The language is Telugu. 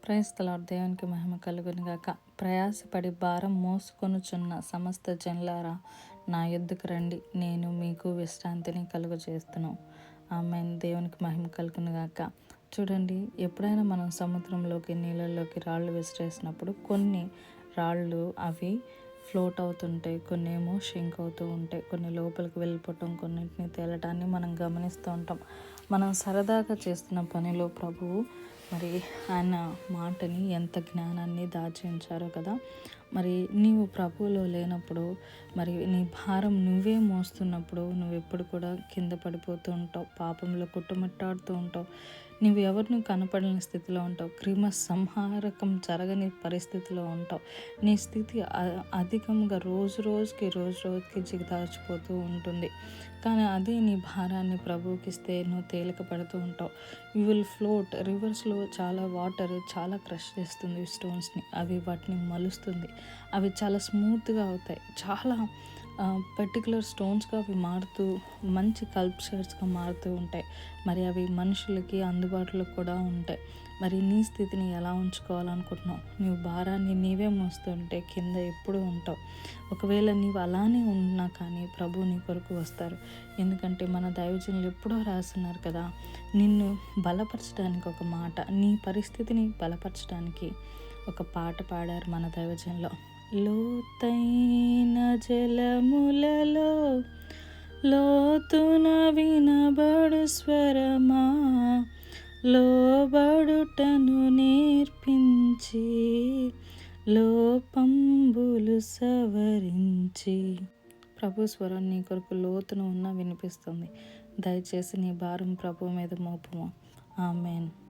Praise the lord. దేవునికి మహిమ కలుగును గాక. ప్రయాసపడి భారం మోసుకొనుచున్న సమస్త జనులారా నా యొద్దకు రండి, నేను మీకు విశ్రాంతిని కలుగజేస్తును. ఆమేన్. దేవునికి మహిమ కలుగును గాక. చూడండి, ఎప్పుడైనా మనం సముద్రంలోకి నీళ్ళల్లోకి రాళ్ళు విసిరేసినప్పుడు కొన్ని రాళ్ళు అవి ఫ్లోట్ అవుతుంటాయి, కొన్ని ఏమో షింక్ అవుతూ ఉంటాయి, కొన్ని లోపలికి వెళ్ళిపోవటం, కొన్నింటిని తేలటాన్ని మనం గమనిస్తూ ఉంటాం. మనం సరదాగా చేస్తున్న పనిలో ప్రభువు మరి ఆయన మాటని ఎంత జ్ఞానాన్ని దాచి ఉంచారో కదా. మరి నీవు ప్రభువులో లేనప్పుడు, మరి నీ భారం నువ్వే మోస్తున్నప్పుడు నువ్వు ఎప్పుడు కూడా కింద పడిపోతూ ఉంటావు, పాపంలో కుట్టుమిట్టాడుతూ ఉంటావు, నువ్వు ఎవరిని కనపడని స్థితిలో ఉంటావు, క్రిమ సంహారకం జరగని పరిస్థితిలో ఉంటావు. నీ స్థితి అధికంగా రోజు రోజుకి జిగదాచిపోతూ ఉంటుంది. కానీ అదే నీ భారాన్ని ప్రభువుకి ఇస్తే నువ్వు తేలిక పడుతూ ఉంటావు. You will float. రివర్స్లో చాలా వాటర్ చాలా క్రష్ చేస్తుంది స్టోన్స్ని, అవి వాటిని మలుస్తుంది, అవి చాలా స్మూత్గా అవుతాయి, చాలా పర్టికులర్ స్టోన్స్గా అవి మారుతూ మంచి కల్ప్చర్స్గా మారుతూ ఉంటాయి. మరి అవి మనుషులకి అందుబాటులో కూడా ఉంటాయి. మరి నీ స్థితిని ఎలా ఉంచుకోవాలనుకుంటున్నావు? నీవు భారాన్ని నీవే మోస్తుంటే కింద ఎప్పుడు ఉంటావు. ఒకవేళ నీవు అలానే ఉన్నా కానీ ప్రభు నీ కొరకు వస్తారు. ఎందుకంటే మన దైవజనులు ఎప్పుడో రాస్తున్నారు కదా, నిన్ను బలపరచడానికి ఒక మాట, నీ పరిస్థితిని బలపరచడానికి ఒక పాట పాడారు మన దైవజనులు. లోతైన జలములలో లోతున వినబడు స్వరమా, లోబడుటను నేర్పించి లోపంబులు సవరించి. ప్రభు స్వరం నీ కొరకు లోతున ఉన్న వినిపిస్తుంది. దయచేసి నీ భారం ప్రభు మీద మోపము. ఆమేన్.